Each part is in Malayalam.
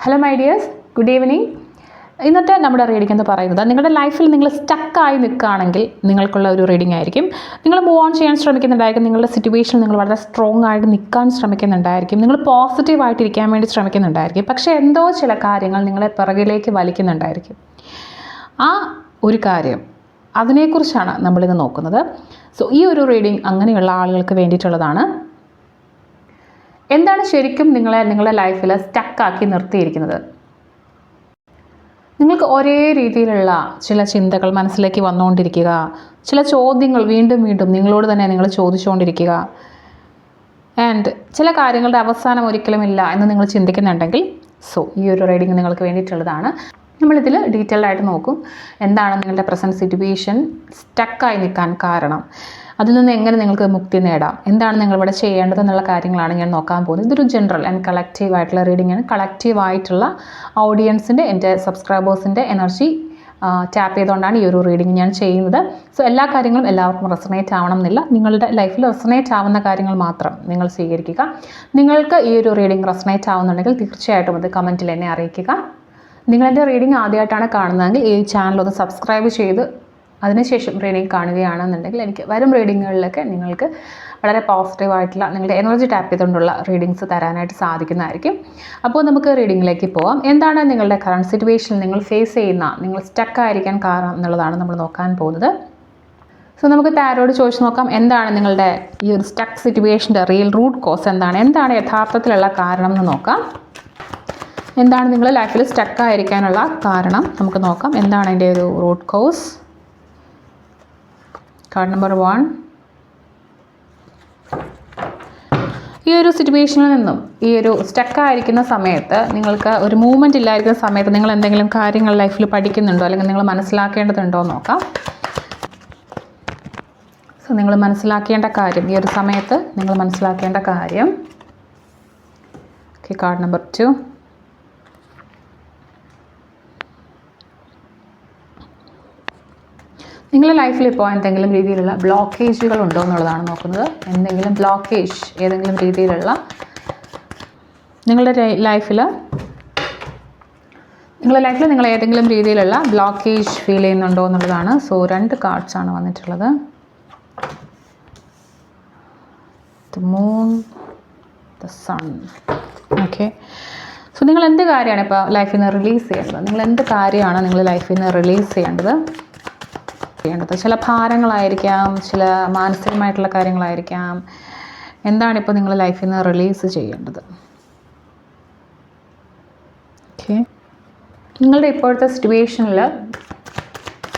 Hello my dears, good evening. ഇന്നത്തെ നമ്മുടെ റീഡിംഗ് എന്ന് പറയുന്നത് നിങ്ങളുടെ ലൈഫിൽ നിങ്ങൾ സ്റ്റക്കായി നിൽക്കുകയാണെങ്കിൽ നിങ്ങൾക്കുള്ള ഒരു റീഡിംഗ് ആയിരിക്കും. നിങ്ങൾ മൂവ് ഓൺ ചെയ്യാൻ ശ്രമിക്കുന്നുണ്ടായിരിക്കും. നിങ്ങളുടെ സിറ്റുവേഷനിൽ നിങ്ങൾ വളരെ സ്ട്രോങ് ആയിട്ട് നിൽക്കാൻ ശ്രമിക്കുന്നുണ്ടായിരിക്കും. നിങ്ങൾ പോസിറ്റീവായിട്ട് ഇരിക്കാൻ വേണ്ടി ശ്രമിക്കുന്നുണ്ടായിരിക്കും. പക്ഷേ എന്തോ ചില കാര്യങ്ങൾ നിങ്ങളെ പിറകിലേക്ക് വലിക്കുന്നുണ്ടായിരിക്കും. ആ ഒരു കാര്യം, അതിനെക്കുറിച്ചാണ് നമ്മളിന്ന് നോക്കുന്നത്. സോ ഈ ഒരു റീഡിംഗ് അങ്ങനെയുള്ള ആളുകൾക്ക് വേണ്ടിയിട്ടുള്ളതാണ്. എന്താണ് ശരിക്കും നിങ്ങളുടെ ലൈഫിൽ സ്റ്റക്കാക്കി നിർത്തിയിരിക്കുന്നത്? നിങ്ങൾക്ക് ഒരേ രീതിയിലുള്ള ചില ചിന്തകൾ മനസ്സിലേക്ക് വന്നുകൊണ്ടിരിക്കുക, ചില ചോദ്യങ്ങൾ വീണ്ടും വീണ്ടും നിങ്ങളോട് തന്നെ നിങ്ങൾ ചോദിച്ചുകൊണ്ടിരിക്കുക, ആൻഡ് ചില കാര്യങ്ങളുടെ അവസാനം ഒരിക്കലുമില്ല എന്ന് നിങ്ങൾ ചിന്തിക്കുന്നുണ്ടെങ്കിൽ ഈ ഒരു റീഡിംഗ് നിങ്ങൾക്ക് വേണ്ടിയിട്ടുള്ളതാണ്. നമ്മളിതിൽ ഡീറ്റെയിൽഡ് ആയിട്ട് നോക്കും എന്താണ് നിങ്ങളുടെ പ്രസൻറ്റ് സിറ്റുവേഷൻ സ്റ്റക്കായി നിൽക്കാൻ കാരണം, അതിൽ നിന്ന് എങ്ങനെ നിങ്ങൾക്ക് മുക്തി നേടാം, എന്താണ് നിങ്ങളിവിടെ ചെയ്യേണ്ടതെന്നുള്ള കാര്യങ്ങളാണ് ഞാൻ നോക്കാൻ പോകുന്നത്. ഇതൊരു ജനറൽ ആൻഡ് കളക്റ്റീവ് ആയിട്ടുള്ള റീഡിംഗ് ആണ്. കളക്റ്റീവായിട്ടുള്ള ഓഡിയൻസിൻ്റെ, എൻ്റെ സബ്സ്ക്രൈബേഴ്സിൻ്റെ എനർജി ടാപ്പ് ചെയ്തുകൊണ്ടാണ് ഈ ഒരു റീഡിംഗ് ഞാൻ ചെയ്യുന്നത്. എല്ലാ കാര്യങ്ങളും എല്ലാവർക്കും റെസണേറ്റ് ആവണം എന്നില്ല. നിങ്ങളുടെ ലൈഫിൽ റെസണേറ്റ് ആവുന്ന കാര്യങ്ങൾ മാത്രം നിങ്ങൾ സ്വീകരിക്കുക. നിങ്ങൾക്ക് ഈ ഒരു റീഡിംഗ് റെസണേറ്റ് ആവുന്നുണ്ടെങ്കിൽ തീർച്ചയായിട്ടും അത് കമൻറ്റിൽ എന്നെ അറിയിക്കുക. നിങ്ങളെൻ്റെ റീഡിംഗ് ആദ്യമായിട്ടാണ് കാണുന്നതെങ്കിൽ ഈ ചാനൽ ഒന്ന് സബ്സ്ക്രൈബ് ചെയ്ത് അതിനുശേഷം റീഡിംഗ് കാണുകയാണെന്നുണ്ടെങ്കിൽ എനിക്ക് വരും റീഡിങ്ങുകളിലൊക്കെ നിങ്ങൾക്ക് വളരെ പോസിറ്റീവായിട്ടുള്ള നിങ്ങളുടെ എനർജി ടാപ്പ് ചെയ്തുകൊണ്ടുള്ള റീഡിങ്സ് തരാനായിട്ട് സാധിക്കുന്നതായിരിക്കും. അപ്പോൾ നമുക്ക് റീഡിങ്ങിലേക്ക് പോകാം. എന്താണ് നിങ്ങളുടെ കറണ്ട് സിറ്റുവേഷനിൽ നിങ്ങൾ ഫേസ് ചെയ്യുന്ന, നിങ്ങൾ സ്റ്റക്കായിരിക്കാൻ കാരണം എന്നുള്ളതാണ് നമ്മൾ നോക്കാൻ പോകുന്നത്. നമുക്ക് താരോട് ചോദിച്ച് നോക്കാം, എന്താണ് നിങ്ങളുടെ ഈ ഒരു സ്റ്റക്ക് സിറ്റുവേഷൻ്റെ റിയൽ റൂട്ട് കോസ് എന്താണ് യഥാർത്ഥത്തിലുള്ള കാരണം എന്ന് നോക്കാം. എന്താണ് നിങ്ങൾ ലൈഫിൽ സ്റ്റക്കായിരിക്കാനുള്ള കാരണം നമുക്ക് നോക്കാം. എന്താണ് അതിൻ്റെ ഒരു റൂട്ട് കോസ്? Card number 1. ഈ ഒരു സിറ്റുവേഷനിൽ നിന്നും, ഈ ഒരു സ്റ്റക്കായിരിക്കുന്ന സമയത്ത്, നിങ്ങൾക്ക് ഒരു മൂവ്മെൻറ്റ് ഇല്ലായിരിക്കുന്ന സമയത്ത് നിങ്ങൾ എന്തെങ്കിലും കാര്യങ്ങൾ ലൈഫിൽ പഠിക്കുന്നുണ്ടോ, അല്ലെങ്കിൽ നിങ്ങൾ മനസ്സിലാക്കേണ്ടതുണ്ടോ എന്ന് നോക്കാം. നിങ്ങൾ മനസ്സിലാക്കേണ്ട കാര്യം, ഈ ഒരു സമയത്ത് നിങ്ങൾ മനസ്സിലാക്കേണ്ട കാര്യം. Card number 2. നിങ്ങളുടെ ലൈഫിൽ ഇപ്പോൾ എന്തെങ്കിലും രീതിയിലുള്ള ബ്ലോക്കേജുകൾ ഉണ്ടോ എന്നുള്ളതാണ് നോക്കുന്നത്. എന്തെങ്കിലും ബ്ലോക്കേജ്, ഏതെങ്കിലും രീതിയിലുള്ള നിങ്ങളുടെ ലൈഫിൽ നിങ്ങൾ ഏതെങ്കിലും രീതിയിലുള്ള ബ്ലോക്കേജ് ഫീൽ ചെയ്യുന്നുണ്ടോ എന്നുള്ളതാണ്. 2 കാർഡ്സാണ് വന്നിട്ടുള്ളത്. The moon, the sun. Okay, നിങ്ങൾ എന്ത് കാര്യമാണ് ഇപ്പോൾ ലൈഫിൽ നിന്ന് റിലീസ് ചെയ്യേണ്ടത്? നിങ്ങൾ എന്ത് കാര്യമാണ് നിങ്ങൾ ലൈഫിൽ നിന്ന് റിലീസ് ചെയ്യേണ്ടത്? ചില ഭാരങ്ങളായിരിക്കാം, ചില മാനസികമായിട്ടുള്ള കാര്യങ്ങളായിരിക്കാം. എന്താണിപ്പോൾ നിങ്ങൾ ലൈഫിൽ നിന്ന് റിലീസ് ചെയ്യേണ്ടത്? ഓക്കെ, നിങ്ങളുടെ ഇപ്പോഴത്തെ സിറ്റുവേഷനിൽ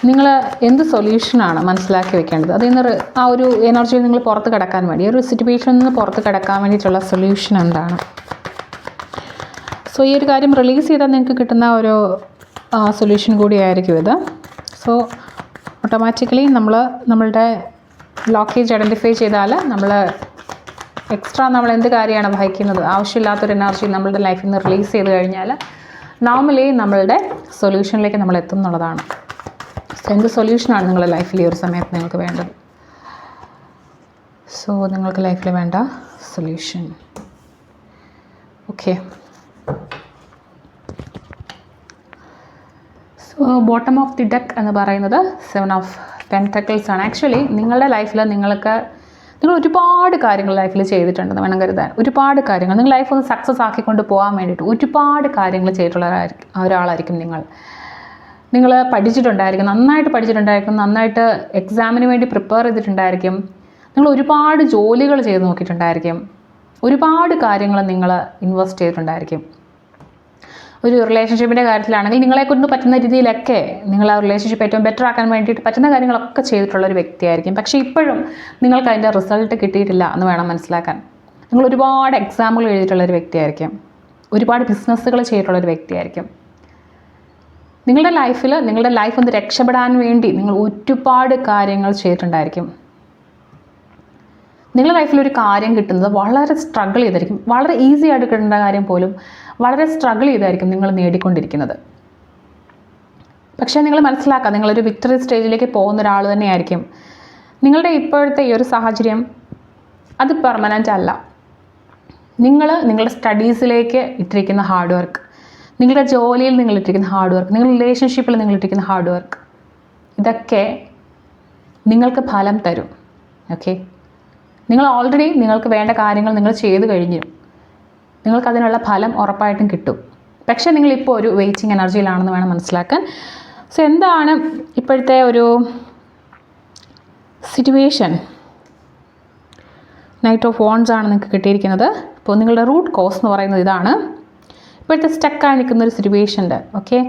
നിങ്ങൾ എന്ത് സൊല്യൂഷനാണ് മനസ്സിലാക്കി വെക്കേണ്ടത്? അതിൽ നിന്ന് ആ ഒരു എനർജിയിൽ നിങ്ങൾ പുറത്ത് കിടക്കാൻ വേണ്ടി, ഒരു സിറ്റുവേഷനിൽ നിന്ന് പുറത്ത് കിടക്കാൻ വേണ്ടിയിട്ടുള്ള സൊല്യൂഷൻ എന്താണ്? ഈ ഒരു കാര്യം റിലീസ് ചെയ്താൽ നിങ്ങൾക്ക് കിട്ടുന്ന ഒരു സൊല്യൂഷൻ കൂടിയായിരിക്കും ഇത്. ഓട്ടോമാറ്റിക്കലി നമ്മളുടെ ബ്ലോക്കേജ് ഐഡൻറ്റിഫൈ ചെയ്താൽ നമ്മൾ എന്ത് കാര്യമാണ് വഹിക്കുന്നത്, ആവശ്യമില്ലാത്തൊരു എനർജി നമ്മളുടെ ലൈഫിൽ നിന്ന് റിലീസ് ചെയ്ത് കഴിഞ്ഞാൽ നോർമലി നമ്മളുടെ സൊല്യൂഷനിലേക്ക് നമ്മൾ എത്തും എന്നുള്ളതാണ്. എന്ത് സൊല്യൂഷനാണ് നിങ്ങളുടെ ലൈഫിൽ ഈ ഒരു സമയത്ത് നിങ്ങൾക്ക് വേണ്ടത്? നിങ്ങൾക്ക് ലൈഫിൽ വേണ്ട solution. Okay, bottom of the deck എന്ന് പറയുന്നത് 7 ഓഫ് പെൻറ്റക്കിൾസ് ആണ്. ആക്ച്വലി നിങ്ങളുടെ ലൈഫിൽ നിങ്ങൾ ഒരുപാട് കാര്യങ്ങൾ ലൈഫിൽ ചെയ്തിട്ടുണ്ടെന്ന് വേണം കരുതാൻ. ഒരുപാട് കാര്യങ്ങൾ നിങ്ങൾ ലൈഫ് ഒന്ന് സക്സസ് ആക്കിക്കൊണ്ട് പോകാൻ വേണ്ടിയിട്ട് ഒരുപാട് കാര്യങ്ങൾ ചെയ്തിട്ടുള്ള ഒരാളായിരിക്കും നിങ്ങൾ പഠിച്ചിട്ടുണ്ടായിരിക്കും, നന്നായിട്ട് പഠിച്ചിട്ടുണ്ടായിരിക്കും, നന്നായിട്ട് എക്സാമിന് വേണ്ടി പ്രിപ്പയർ ചെയ്തിട്ടുണ്ടായിരിക്കും, നിങ്ങൾ ഒരുപാട് ജോലികൾ ചെയ്ത് നോക്കിയിട്ടുണ്ടായിരിക്കും, ഒരുപാട് കാര്യങ്ങൾ നിങ്ങൾ ഇൻവെസ്റ്റ് ചെയ്തിട്ടുണ്ടായിരിക്കും. ഒരു റിലേഷൻഷിപ്പിൻ്റെ കാര്യത്തിലാണെങ്കിൽ നിങ്ങളെക്കൊണ്ട് പറ്റുന്ന രീതിയിലൊക്കെ നിങ്ങൾ ആ റിലേഷൻഷിപ്പ് ഏറ്റവും ബെറ്റർ ആക്കാൻ വേണ്ടിയിട്ട് പറ്റുന്ന കാര്യങ്ങളൊക്കെ ചെയ്തിട്ടുള്ളൊരു വ്യക്തിയായിരിക്കും. പക്ഷേ ഇപ്പോഴും നിങ്ങൾക്ക് അതിൻ്റെ റിസൾട്ട് കിട്ടിയിട്ടില്ല എന്ന് വേണം മനസ്സിലാക്കാൻ. നിങ്ങൾ ഒരുപാട് എക്സാമുകൾ എഴുതിയിട്ടുള്ളൊരു വ്യക്തിയായിരിക്കും, ഒരുപാട് ബിസിനസ്സുകൾ ചെയ്തിട്ടുള്ളൊരു വ്യക്തിയായിരിക്കും. നിങ്ങളുടെ ലൈഫ് ഒന്ന് രക്ഷപ്പെടാൻ വേണ്ടി നിങ്ങൾ ഒരുപാട് കാര്യങ്ങൾ ചെയ്തിട്ടുണ്ടായിരിക്കും. നിങ്ങളുടെ ലൈഫിൽ ഒരു കാര്യം കിട്ടുന്നത് വളരെ സ്ട്രഗിൾ ചെയ്തായിരിക്കും, വളരെ ഈസി ആയിട്ട് കിട്ടേണ്ട കാര്യം പോലും വളരെ സ്ട്രഗിൾ ചെയ്തായിരിക്കും നിങ്ങൾ നേടിക്കൊണ്ടിരിക്കുന്നത്. പക്ഷേ നിങ്ങൾ മനസ്സിലാക്കുക, നിങ്ങളൊരു വിക്ടറി സ്റ്റേജിലേക്ക് പോകുന്ന ഒരാൾ തന്നെയായിരിക്കും. നിങ്ങളുടെ ഇപ്പോഴത്തെ ഈ ഒരു സാഹചര്യം അത് പെർമനൻ്റ് അല്ല. നിങ്ങൾ നിങ്ങളുടെ സ്റ്റഡീസിലേക്ക് ഇട്ടിരിക്കുന്ന ഹാർഡ് വർക്ക്, നിങ്ങളുടെ ജോലിയിൽ നിങ്ങളിട്ടിരിക്കുന്ന ഹാർഡ് വർക്ക്, നിങ്ങളുടെ റിലേഷൻഷിപ്പിൽ നിങ്ങളിട്ടിരിക്കുന്ന ഹാർഡ് വർക്ക്, ഇതൊക്കെ നിങ്ങൾക്ക് ഫലം തരും. ഓക്കെ, നിങ്ങൾ ഓൾറെഡി നിങ്ങൾക്ക് വേണ്ട കാര്യങ്ങൾ നിങ്ങൾ ചെയ്തു കഴിഞ്ഞു. നിങ്ങൾക്കതിനുള്ള ഫലം ഉറപ്പായിട്ടും കിട്ടും. പക്ഷേ നിങ്ങളിപ്പോൾ ഒരു വെയിറ്റിംഗ് എനർജിയിലാണെന്ന് വേണം മനസ്സിലാക്കാൻ. സോ എന്താണ് ഇപ്പോഴത്തെ ഒരു സിറ്റുവേഷൻ? നൈറ്റ് ഓഫ് വോൺസ് ആണ് നിങ്ങൾക്ക് കിട്ടിയിരിക്കുന്നത്. ഇപ്പോൾ നിങ്ങളുടെ റൂട്ട് കോസ് എന്ന് പറയുന്നത് ഇതാണ്. ഇപ്പോഴത്തെ സ്റ്റക്കായി നിൽക്കുന്നൊരു സിറ്റുവേഷൻ്റെ. ഓക്കെ,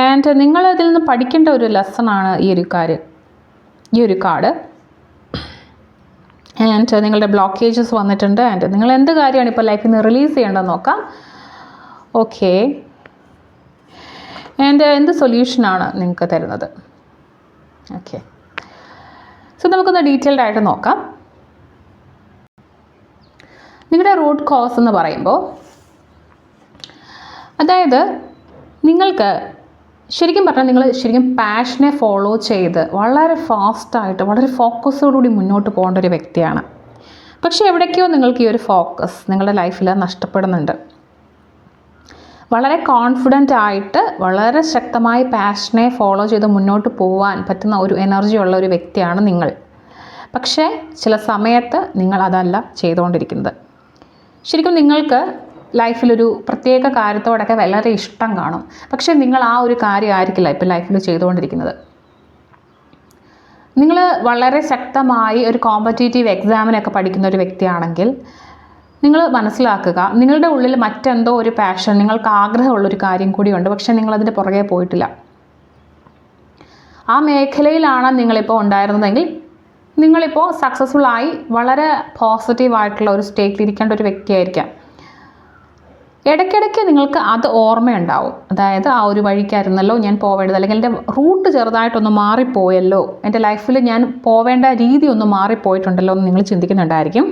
ആൻഡ് നിങ്ങൾ ഇതിൽ നിന്ന് പഠിക്കേണ്ട ഒരു ലെസണാണ് ഈ ഒരു കാർഡ്. ആൻഡ് നിങ്ങളുടെ ബ്ലോക്കേജസ് വന്നിട്ടുണ്ട്. ആൻഡ് നിങ്ങൾ എന്ത് കാര്യമാണ് ഇപ്പോൾ ലൈഫിൽ നിന്ന് റിലീസ് ചെയ്യേണ്ടതെന്ന് നോക്കാം. ഓക്കെ, ആൻഡ് എന്ത് സൊല്യൂഷനാണ് നിങ്ങൾക്ക് തരുന്നത്? ഓക്കെ, സോ നമുക്കൊന്ന് ഡീറ്റെയിൽഡ് ആയിട്ട് നോക്കാം. നിങ്ങളുടെ റൂട്ട് കോസ് എന്ന് പറയുമ്പോൾ, അതായത് നിങ്ങൾക്ക് ശരിക്കും പറഞ്ഞാൽ നിങ്ങൾ ശരിക്കും പാഷനെ ഫോളോ ചെയ്ത് വളരെ ഫാസ്റ്റായിട്ട് വളരെ ഫോക്കസോടുകൂടി മുന്നോട്ട് പോകേണ്ട ഒരു വ്യക്തിയാണ്. പക്ഷേ എവിടേക്കോ നിങ്ങൾക്ക് ഈ ഒരു ഫോക്കസ് നിങ്ങളുടെ ലൈഫിൽ നഷ്ടപ്പെടുന്നുണ്ട്. വളരെ കോൺഫിഡൻ്റ് ആയിട്ട് വളരെ ശക്തമായി പാഷനെ ഫോളോ ചെയ്ത് മുന്നോട്ട് പോകാൻ പറ്റുന്ന ഒരു എനർജി ഉള്ള ഒരു വ്യക്തിയാണ് നിങ്ങൾ. പക്ഷേ ചില സമയത്ത് നിങ്ങൾ അതല്ല ചെയ്തുകൊണ്ടിരിക്കുന്നത്. ശരിക്കും നിങ്ങൾക്ക് ലൈഫിലൊരു പ്രത്യേക കാര്യത്തോടൊക്കെ വളരെ ഇഷ്ടം കാണും. പക്ഷേ നിങ്ങൾ ആ ഒരു കാര്യമായിരിക്കില്ല ഇപ്പോൾ ലൈഫിൽ ചെയ്തുകൊണ്ടിരിക്കുന്നത്. നിങ്ങൾ വളരെ ശക്തമായി ഒരു കോമ്പറ്റേറ്റീവ് എക്സാമിനൊക്കെ പഠിക്കുന്ന ഒരു വ്യക്തിയാണെങ്കിൽ നിങ്ങൾ മനസ്സിലാക്കുക, നിങ്ങളുടെ ഉള്ളിൽ മറ്റെന്തോ ഒരു പാഷൻ, നിങ്ങൾക്ക് ആഗ്രഹമുള്ളൊരു കാര്യം കൂടിയുണ്ട്. പക്ഷേ നിങ്ങളതിൻ്റെ പുറകെ പോയിട്ടില്ല. ആ മേഖലയിലാണ് നിങ്ങളിപ്പോൾ ഉണ്ടായിരുന്നതെങ്കിൽ നിങ്ങളിപ്പോൾ സക്സസ്ഫുള്ളായി വളരെ പോസിറ്റീവായിട്ടുള്ള ഒരു സ്റ്റേറ്റിലിരിക്കേണ്ട ഒരു വ്യക്തിയായിരിക്കാം. ഇടയ്ക്കിടയ്ക്ക് നിങ്ങൾക്ക് അത് ഓർമ്മയുണ്ടാവും. അതായത് ആ ഒരു വഴിക്കായിരുന്നല്ലോ ഞാൻ പോവേണ്ടത്, അല്ലെങ്കിൽ എൻ്റെ റൂട്ട് ചെറുതായിട്ടൊന്ന് മാറിപ്പോയല്ലോ, എൻ്റെ ലൈഫിൽ ഞാൻ പോവേണ്ട രീതി ഒന്ന് മാറിപ്പോയിട്ടുണ്ടല്ലോ എന്ന് നിങ്ങൾ ചിന്തിക്കുന്നുണ്ടായിരിക്കും.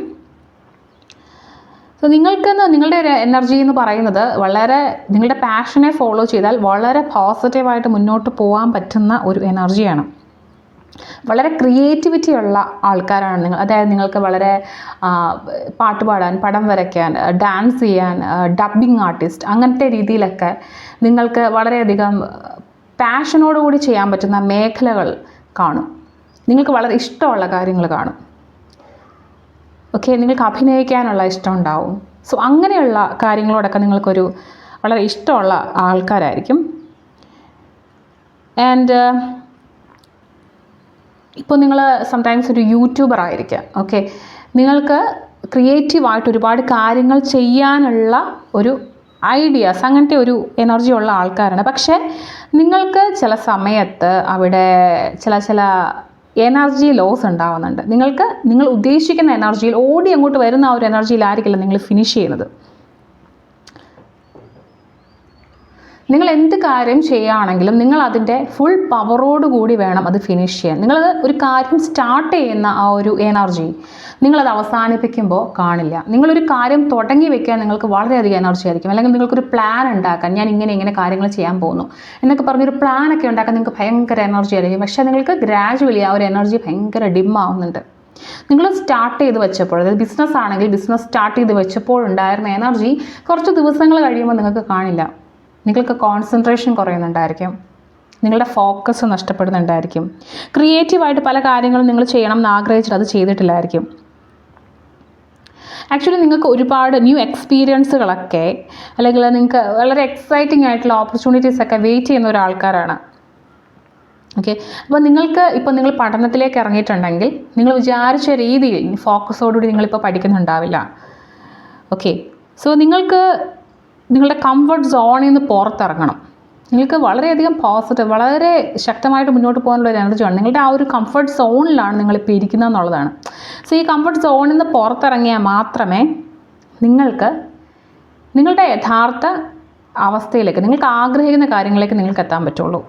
സോ നിങ്ങളുടെ ഒരു എനർജി എന്ന് പറയുന്നത് വളരെ നിങ്ങളുടെ പാഷനെ ഫോളോ ചെയ്താൽ വളരെ പോസിറ്റീവായിട്ട് മുന്നോട്ട് പോകാൻ പറ്റുന്ന ഒരു എനർജിയാണ്. വളരെ ക്രിയേറ്റിവിറ്റി ഉള്ള ആൾക്കാരാണ് നിങ്ങൾ. അതായത് നിങ്ങൾക്ക് വളരെ പാട്ട് പാടാൻ, പടം വരയ്ക്കാൻ, ഡാൻസ് ചെയ്യാൻ, ഡബ്ബിങ് ആർട്ടിസ്റ്റ്, അങ്ങനത്തെ രീതിയിലൊക്കെ നിങ്ങൾക്ക് വളരെയധികം പാഷനോടുകൂടി ചെയ്യാൻ പറ്റുന്ന മേഖലകൾ കാണും. നിങ്ങൾക്ക് വളരെ ഇഷ്ടമുള്ള കാര്യങ്ങൾ കാണും. ഓക്കെ, നിങ്ങൾക്ക് അഭിനയിക്കാനുള്ള ഇഷ്ടം ഉണ്ടാവും. സോ അങ്ങനെയുള്ള കാര്യങ്ങളോടൊക്കെ നിങ്ങൾക്കൊരു വളരെ ഇഷ്ടമുള്ള ആൾക്കാരായിരിക്കും. ആൻഡ് ഇപ്പോൾ നിങ്ങൾ സംടൈംസ് ഒരു യൂട്യൂബർ ആയിരിക്കാം. ഓക്കെ, നിങ്ങൾക്ക് ക്രിയേറ്റീവായിട്ട് ഒരുപാട് കാര്യങ്ങൾ ചെയ്യാനുള്ള ഒരു ഐഡിയാസ്, അങ്ങനത്തെ ഒരു എനർജി ഉള്ള ആൾക്കാരാണ്. പക്ഷേ നിങ്ങൾക്ക് ചില സമയത്ത് അവിടെ ചില എനർജി ലോസ് ഉണ്ടാവുന്നുണ്ട്. നിങ്ങൾ ഉദ്ദേശിക്കുന്ന എനർജിയിൽ ഓടി അങ്ങോട്ട് വരുന്ന ആ ഒരു എനർജിയിലായിരിക്കില്ല നിങ്ങൾ ഫിനിഷ് ചെയ്യുന്നത്. നിങ്ങൾ എന്ത് കാര്യം ചെയ്യുകയാണെങ്കിലും നിങ്ങൾ അതിൻ്റെ ഫുൾ പവറോടുകൂടി വേണം അത് ഫിനിഷ് ചെയ്യാൻ. നിങ്ങൾ ഒരു കാര്യം സ്റ്റാർട്ട് ചെയ്യുന്ന ആ ഒരു എനർജി നിങ്ങളത് അവസാനിപ്പിക്കുമ്പോൾ കാണില്ല. നിങ്ങളൊരു കാര്യം തുടങ്ങി വെക്കാൻ നിങ്ങൾക്ക് വളരെയധികം എനർജി ആയിരിക്കും. അല്ലെങ്കിൽ നിങ്ങൾക്കൊരു പ്ലാൻ ഉണ്ടാക്കാൻ, ഞാൻ ഇങ്ങനെ കാര്യങ്ങൾ ചെയ്യാൻ പോകുന്നു എന്നൊക്കെ പറഞ്ഞൊരു പ്ലാനൊക്കെ ഉണ്ടാക്കാൻ നിങ്ങൾക്ക് ഭയങ്കര എനർജി ആയിരിക്കും. പക്ഷേ നിങ്ങൾക്ക് ഗ്രാജുവലി ആ ഒരു എനർജി ഭയങ്കര ഡിം ആവുന്നുണ്ട്. നിങ്ങൾ സ്റ്റാർട്ട് ചെയ്ത് വെച്ചപ്പോൾ, അതായത് ബിസിനസ് ആണെങ്കിൽ ബിസിനസ് സ്റ്റാർട്ട് ചെയ്ത് വെച്ചപ്പോൾ ഉണ്ടായിരുന്ന എനർജി കുറച്ച് ദിവസങ്ങൾ കഴിയുമ്പോൾ നിങ്ങൾക്ക് കാണില്ല. നിങ്ങൾക്ക് കോൺസെൻട്രേഷൻ കുറയുന്നുണ്ടായിരിക്കും, നിങ്ങളുടെ ഫോക്കസ് നഷ്ടപ്പെടുന്നുണ്ടായിരിക്കും. ക്രിയേറ്റീവായിട്ട് പല കാര്യങ്ങളും നിങ്ങൾ ചെയ്യണം എന്ന് ആഗ്രഹിച്ചിട്ട് അത് ചെയ്തിട്ടില്ലായിരിക്കും. ആക്ച്വലി നിങ്ങൾക്ക് ഒരുപാട് ന്യൂ എക്സ്പീരിയൻസുകളൊക്കെ, അല്ലെങ്കിൽ നിങ്ങൾക്ക് വളരെ എക്സൈറ്റിംഗ് ആയിട്ടുള്ള ഓപ്പർച്യൂണിറ്റീസൊക്കെ വെയിറ്റ് ചെയ്യുന്ന ഒരാൾക്കാരാണ്. ഓക്കെ, അപ്പോൾ നിങ്ങൾ പഠനത്തിലേക്ക് ഇറങ്ങിയിട്ടുണ്ടെങ്കിൽ നിങ്ങൾ വിചാരിച്ച രീതിയിൽ ഫോക്കസോടുകൂടി നിങ്ങളിപ്പോൾ പഠിക്കുന്നുണ്ടാവില്ല. ഓക്കെ, സോ നിങ്ങളുടെ കംഫർട്ട് സോണിൽ നിന്ന് പുറത്തിറങ്ങണം. നിങ്ങൾക്ക് വളരെയധികം പോസിറ്റീവ്, വളരെ ശക്തമായിട്ട് മുന്നോട്ട് പോകാനുള്ള ഒരു എനർജിയാണ്. നിങ്ങളുടെ ആ ഒരു കംഫർട്ട് സോണിലാണ് നിങ്ങളിപ്പോൾ ഇരിക്കുന്നത് എന്നുള്ളതാണ്. സോ ഈ കംഫർട്ട് സോണിൽ നിന്ന് പുറത്തിറങ്ങിയാൽ മാത്രമേ നിങ്ങൾക്ക് നിങ്ങളുടെ യഥാർത്ഥ അവസ്ഥയിലേക്ക്, നിങ്ങൾക്ക് ആഗ്രഹിക്കുന്ന കാര്യങ്ങളിലേക്ക് നിങ്ങൾക്ക് എത്താൻ പറ്റുള്ളൂ.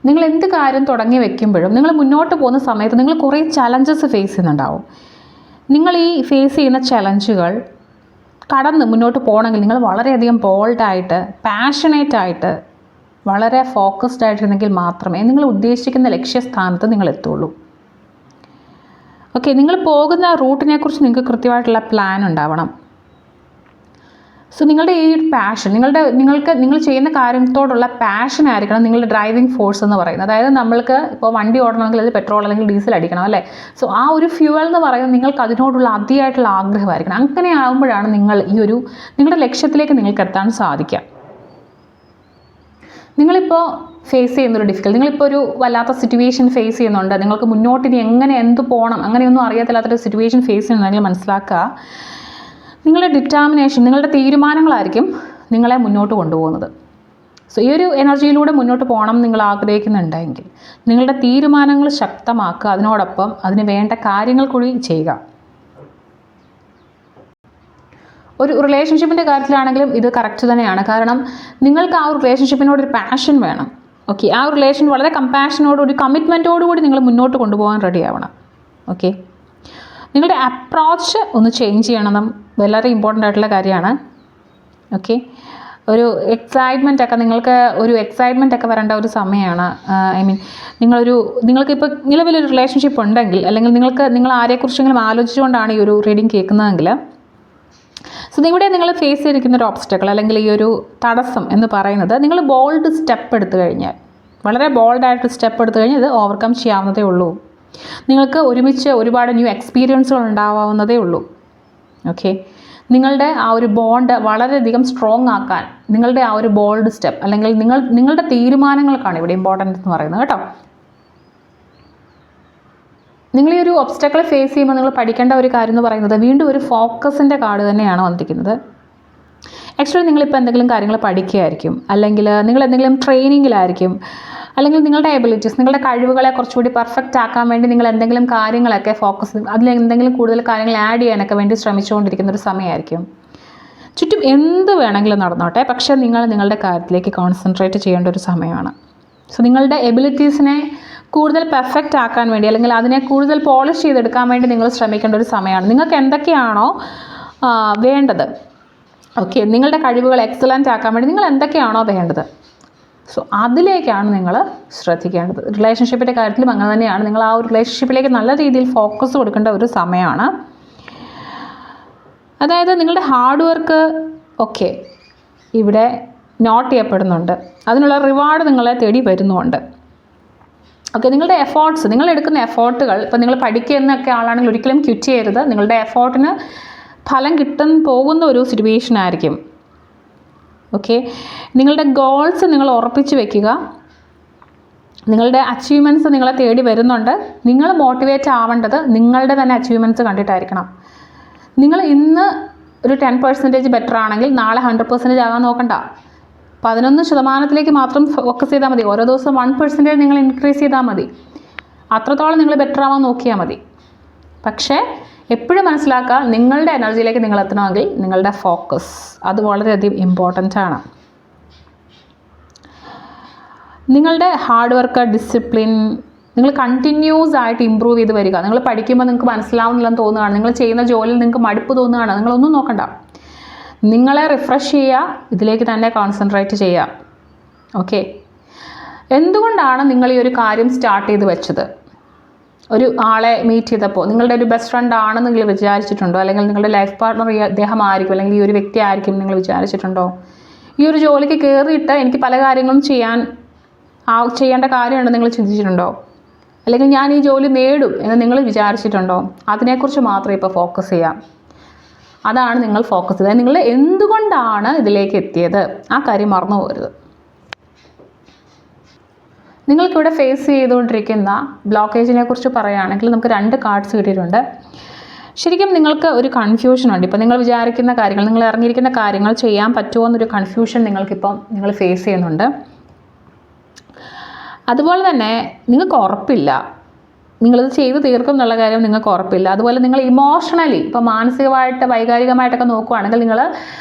നിങ്ങൾ എന്ത് കാര്യം തുടങ്ങി വെക്കുമ്പോഴും നിങ്ങൾ മുന്നോട്ട് പോകുന്ന സമയത്ത് നിങ്ങൾ കുറേ ചലഞ്ചസ് ഫേസ് ചെയ്യുന്നുണ്ടാവും. നിങ്ങൾ ഈ ഫേസ് ചെയ്യുന്ന ചലഞ്ചുകൾ കടന്ന് മുന്നോട്ട് പോകണമെങ്കിൽ നിങ്ങൾ വളരെയധികം ബോൾഡായിട്ട്, പാഷനേറ്റായിട്ട്, വളരെ ഫോക്കസ്ഡ് ആയിട്ടിരുന്നെങ്കിൽ മാത്രമേ നിങ്ങൾ ഉദ്ദേശിക്കുന്ന ലക്ഷ്യസ്ഥാനത്ത് നിങ്ങൾ എത്തുള്ളൂ. ഓക്കെ, നിങ്ങൾ പോകുന്ന റൂട്ടിനെ കുറിച്ച് നിങ്ങൾക്ക് കൃത്യമായിട്ടുള്ള പ്ലാൻ ഉണ്ടാവണം. സോ നിങ്ങളുടെ ഈ പാഷൻ, നിങ്ങൾ ചെയ്യുന്ന കാര്യത്തോടുള്ള പാഷൻ ആയിരിക്കണം നിങ്ങളുടെ ഡ്രൈവിംഗ് ഫോഴ്സ് എന്ന് പറയുന്നത്. അതായത് നമ്മൾക്ക് ഇപ്പോൾ വണ്ടി ഓടണമെങ്കിൽ അത് പെട്രോൾ അല്ലെങ്കിൽ ഡീസൽ അടിക്കണം അല്ലേ. സോ ആ ഒരു ഫ്യൂവൽ എന്ന് പറയുന്നത് നിങ്ങൾക്ക് അതിനോടുള്ള അതിയായിട്ടുള്ള ആഗ്രഹമായിരിക്കണം. അങ്ങനെ ആകുമ്പോഴാണ് നിങ്ങളുടെ ലക്ഷ്യത്തിലേക്ക് നിങ്ങൾക്ക് എത്താൻ സാധിക്കുക. നിങ്ങളിപ്പോൾ ഫേസ് ചെയ്യുന്നൊരു ഡിഫിക്കൽട്ട്, നിങ്ങളിപ്പോൾ ഒരു വല്ലാത്ത സിറ്റുവേഷൻ ഫേസ് ചെയ്യുന്നുണ്ട്, നിങ്ങൾക്ക് മുന്നോട്ട് ഇനി എന്ത് പോകണം അങ്ങനെയൊന്നും അറിയാത്തില്ലാത്തൊരു സിറ്റുവേഷൻ ഫേസ് ചെയ്യുന്നുണ്ടെങ്കിൽ മനസ്സിലാക്കുക, നിങ്ങളുടെ ഡിറ്റർമിനേഷൻ, നിങ്ങളുടെ തീരുമാനങ്ങളായിരിക്കും നിങ്ങളെ മുന്നോട്ട് കൊണ്ടുപോകുന്നത്. സോ ഈ ഒരു എനർജിയിലൂടെ മുന്നോട്ട് പോകണം നിങ്ങൾ ആഗ്രഹിക്കുന്നുണ്ടെങ്കിൽ നിങ്ങളുടെ തീരുമാനങ്ങൾ ശക്തമാക്കുക, അതിനോടൊപ്പം അതിന് വേണ്ട കാര്യങ്ങൾ കൂടി ചെയ്യുക. ഒരു റിലേഷൻഷിപ്പിൻ്റെ കാര്യത്തിലാണെങ്കിലും ഇത് കറക്റ്റ് തന്നെയാണ്. കാരണം നിങ്ങൾക്ക് ആ ഒരു റിലേഷൻഷിപ്പിനോടൊരു പാഷൻ വേണം. ഓക്കെ, ആ ഒരു റിലേഷൻ വളരെ കമ്പാഷനോടുകൂടി കമ്മിറ്റ്മെൻറ്റോടുകൂടി നിങ്ങൾ മുന്നോട്ട് കൊണ്ടുപോകാൻ റെഡി ആവണം. ഓക്കെ, നിങ്ങളുടെ അപ്രോച്ച് ഒന്ന് ചേഞ്ച് ചെയ്യണം, വളരെ ഇമ്പോർട്ടൻ്റ് ആയിട്ടുള്ള കാര്യമാണ്. ഓക്കെ, ഒരു എക്സൈറ്റ്മെൻ്റ് ഒക്കെ വരേണ്ട ഒരു സമയമാണ്. നിങ്ങൾക്കിപ്പോൾ നിലവിലൊരു റിലേഷൻഷിപ്പ് ഉണ്ടെങ്കിൽ, അല്ലെങ്കിൽ നിങ്ങൾ ആരെക്കുറിച്ചെങ്കിലും ആലോചിച്ചുകൊണ്ടാണ് ഈ ഒരു റീഡിങ് കേൾക്കുന്നതെങ്കിൽ, സോ ഇവിടെ നിങ്ങൾ ഫേസ് ചെയ്തിരിക്കുന്ന ഒരു ഓബ്സ്റ്റക്കിൾ അല്ലെങ്കിൽ ഈ ഒരു തടസ്സം എന്ന് പറയുന്നത്, നിങ്ങൾ ബോൾഡ് സ്റ്റെപ്പ് എടുത്തു കഴിഞ്ഞാൽ, വളരെ ബോൾഡായിട്ട് സ്റ്റെപ്പ് എടുത്തു കഴിഞ്ഞാൽ ഇത് ഓവർകം ചെയ്യാവുന്നതേ ഉള്ളൂ. നിങ്ങൾക്ക് ഒരുമിച്ച് ഒരുപാട് ന്യൂ എക്സ്പീരിയൻസുകൾ ഉണ്ടാവാവുന്നതേ ഉള്ളൂ. ഓക്കെ, നിങ്ങളുടെ ആ ഒരു ബോണ്ട് വളരെയധികം സ്ട്രോങ് ആക്കാൻ നിങ്ങളുടെ ആ ഒരു ബോൾഡ് സ്റ്റെപ്പ് അല്ലെങ്കിൽ നിങ്ങളുടെ തീരുമാനങ്ങൾക്കാണ് ഇവിടെ ഇമ്പോർട്ടൻ്റ് എന്ന് പറയുന്നത് കേട്ടോ. നിങ്ങൾ ഈ ഒരു ഒബ്സ്റ്റക്കിൾ ഫേസ് ചെയ്യുമ്പോൾ നിങ്ങൾ പഠിക്കേണ്ട ഒരു കാര്യം എന്ന് പറയുന്നത് വീണ്ടും ഒരു ഫോക്കസിൻ്റെ കാർഡ് തന്നെയാണ് വന്നിരിക്കുന്നത്. ആക്ച്വലി നിങ്ങളിപ്പോൾ എന്തെങ്കിലും കാര്യങ്ങൾ പഠിക്കുകയായിരിക്കും, അല്ലെങ്കിൽ നിങ്ങൾ എന്തെങ്കിലും ട്രെയിനിങ്ങിലായിരിക്കും, അല്ലെങ്കിൽ നിങ്ങളുടെ എബിലിറ്റീസ്, നിങ്ങളുടെ കഴിവുകളെ കുറച്ചുകൂടി പെർഫെക്റ്റ് ആക്കാൻ വേണ്ടി നിങ്ങൾ എന്തെങ്കിലും കാര്യങ്ങളൊക്കെ അതിലെന്തെങ്കിലും കൂടുതൽ കാര്യങ്ങൾ ആഡ് ചെയ്യാനൊക്കെ വേണ്ടി ശ്രമിച്ചുകൊണ്ടിരിക്കുന്ന ഒരു സമയമായിരിക്കും. ചുറ്റും എന്ത് വേണമെങ്കിലും നടന്നോട്ടെ, പക്ഷേ നിങ്ങളുടെ കാര്യത്തിലേക്ക് കോൺസെൻട്രേറ്റ് ചെയ്യേണ്ട ഒരു സമയമാണ്. സോ നിങ്ങളുടെ എബിലിറ്റീസിനെ കൂടുതൽ പെർഫെക്റ്റ് ആക്കാൻ വേണ്ടി, അല്ലെങ്കിൽ അതിനെ കൂടുതൽ പോളിഷ് ചെയ്തെടുക്കാൻ വേണ്ടി നിങ്ങൾ ശ്രമിക്കേണ്ട ഒരു സമയമാണ്. നിങ്ങൾക്ക് എന്തൊക്കെയാണോ വേണ്ടത്, ഓക്കെ, നിങ്ങളുടെ കഴിവുകൾ എക്സലൻ്റ് ആക്കാൻ വേണ്ടി നിങ്ങൾ എന്തൊക്കെയാണോ വേണ്ടത്, സോ അതിലേക്കാണ് നിങ്ങൾ ശ്രദ്ധിക്കേണ്ടത്. റിലേഷൻഷിപ്പിൻ്റെ കാര്യത്തിലും അങ്ങനെ തന്നെയാണ്. നിങ്ങൾ ആ ഒരു റിലേഷൻഷിപ്പിലേക്ക് നല്ല രീതിയിൽ ഫോക്കസ് കൊടുക്കേണ്ട ഒരു സമയമാണ്. അതായത് നിങ്ങളുടെ ഹാർഡ് വർക്ക് ഒക്കെ ഇവിടെ നോട്ട് ചെയ്യപ്പെടുന്നുണ്ട്, അതിനുള്ള റിവാർഡ് നിങ്ങളെ തേടി വരുന്നുമുണ്ട്. ഓക്കെ, നിങ്ങളുടെ എഫേർട്സ്, നിങ്ങൾ എടുക്കുന്ന എഫേർട്ടുകൾ, ഇപ്പോൾ നിങ്ങൾ പഠിക്കുന്നൊക്കെ ആളാണെങ്കിൽ ഒരിക്കലും ക്വിറ്റ് ചെയ്യരുത്. നിങ്ങളുടെ എഫേർട്ടിന് ഫലം കിട്ടാൻ പോകുന്ന ഒരു സിറ്റുവേഷൻ ആയിരിക്കും. ഓക്കെ, നിങ്ങളുടെ ഗോൾസ് നിങ്ങൾ ഉറപ്പിച്ച് വെക്കുക. നിങ്ങളുടെ അച്ചീവ്മെൻറ്റ്സ് നിങ്ങളെ തേടി വരുന്നുണ്ട്. നിങ്ങൾ മോട്ടിവേറ്റ് ആവേണ്ടത് നിങ്ങളുടെ തന്നെ അച്ചീവ്മെൻറ്റ്സ് കണ്ടിട്ടായിരിക്കണം. നിങ്ങൾ ഇന്ന് ഒരു 10% ബെറ്റർ ആണെങ്കിൽ നാളെ 100% ആകാൻ നോക്കണ്ട. 11% മാത്രം ഫോക്കസ് ചെയ്താൽ മതി. ഓരോ ദിവസം 1% നിങ്ങൾ ഇൻക്രീസ് ചെയ്താൽ മതി. അത്രത്തോളം നിങ്ങൾ ബെറ്റർ ആവാൻ നോക്കിയാൽ മതി. പക്ഷേ എപ്പോഴും മനസ്സിലാക്കുക, നിങ്ങളുടെ എനർജിയിലേക്ക് നിങ്ങൾ എത്തണമെങ്കിൽ നിങ്ങളുടെ ഫോക്കസ് അത് വളരെയധികം ഇമ്പോർട്ടൻ്റ് ആണ്. നിങ്ങളുടെ ഹാർഡ് വർക്ക്, ഡിസിപ്ലിൻ, നിങ്ങൾ കണ്ടിന്യൂസ് ആയിട്ട് ഇമ്പ്രൂവ് ചെയ്ത് വരിക. നിങ്ങൾ പഠിക്കുമ്പോൾ നിങ്ങൾക്ക് മനസ്സിലാവുന്നില്ലെന്ന് തോന്നുകയാണ്, നിങ്ങൾ ചെയ്യുന്ന ജോലിയിൽ നിങ്ങൾക്ക് മടുപ്പ് തോന്നുകയാണ്, നിങ്ങളൊന്നും നോക്കണ്ട. നിങ്ങളെ റിഫ്രഷ് ചെയ്യുക, ഇതിലേക്ക് തന്നെ കോൺസെൻട്രേറ്റ് ചെയ്യുക. ഓക്കെ, എന്തുകൊണ്ടാണ് നിങ്ങൾ ഈ ഒരു കാര്യം സ്റ്റാർട്ട് ചെയ്ത് വെച്ചത്? ഒരു ആളെ മീറ്റ് ചെയ്തപ്പോൾ നിങ്ങളുടെ ഒരു ബെസ്റ്റ് ഫ്രണ്ട് ആണെന്ന് നിങ്ങൾ വിചാരിച്ചിട്ടുണ്ടോ? അല്ലെങ്കിൽ നിങ്ങളുടെ ലൈഫ് പാർട്ട്ണർ അദ്ദേഹം ആയിരിക്കും, അല്ലെങ്കിൽ ഈ ഒരു വ്യക്തി ആയിരിക്കും നിങ്ങൾ വിചാരിച്ചിട്ടുണ്ടോ? ഈ ഒരു ജോലിക്ക് കയറിയിട്ട് എനിക്ക് പല കാര്യങ്ങളും ചെയ്യേണ്ട കാര്യമുണ്ട് നിങ്ങൾ ചിന്തിച്ചിട്ടുണ്ടോ? അല്ലെങ്കിൽ ഞാൻ ഈ ജോലി നേടും എന്ന് നിങ്ങൾ വിചാരിച്ചിട്ടുണ്ടോ? അതിനെക്കുറിച്ച് മാത്രമേ ഇപ്പോൾ ഫോക്കസ് ചെയ്യാം. അതാണ് നിങ്ങൾ ഫോക്കസ് ചെയ്തത്. നിങ്ങൾ എന്തുകൊണ്ടാണ് ഇതിലേക്ക് എത്തിയത്, ആ കാര്യം മറന്നു പോകരുത്. നിങ്ങൾക്കിവിടെ ഫേസ് ചെയ്തുകൊണ്ടിരിക്കുന്ന ബ്ലോക്കേജിനെ കുറിച്ച് പറയുകയാണെങ്കിൽ നമുക്ക് 2 കാർഡ്സ് കിട്ടിയിട്ടുണ്ട്. ശരിക്കും നിങ്ങൾക്ക് ഒരു കൺഫ്യൂഷനുണ്ട്. ഇപ്പോൾ നിങ്ങൾ വിചാരിക്കുന്ന കാര്യങ്ങൾ, നിങ്ങൾ ഇറങ്ങിയിരിക്കുന്ന കാര്യങ്ങൾ ചെയ്യാൻ പറ്റുമോ എന്നൊരു കൺഫ്യൂഷൻ നിങ്ങൾ ഫേസ് ചെയ്യുന്നുണ്ട്. അതുപോലെ തന്നെ നിങ്ങൾക്ക് ഉറപ്പില്ല, നിങ്ങളിത് ചെയ്ത് തീർക്കും എന്നുള്ള കാര്യം നിങ്ങൾക്ക് ഉറപ്പില്ല. അതുപോലെ നിങ്ങൾ ഇമോഷണലി, ഇപ്പോൾ മാനസികമായിട്ട് വൈകാരികമായിട്ടൊക്കെ നോക്കുകയാണെങ്കിൽ നിങ്ങൾ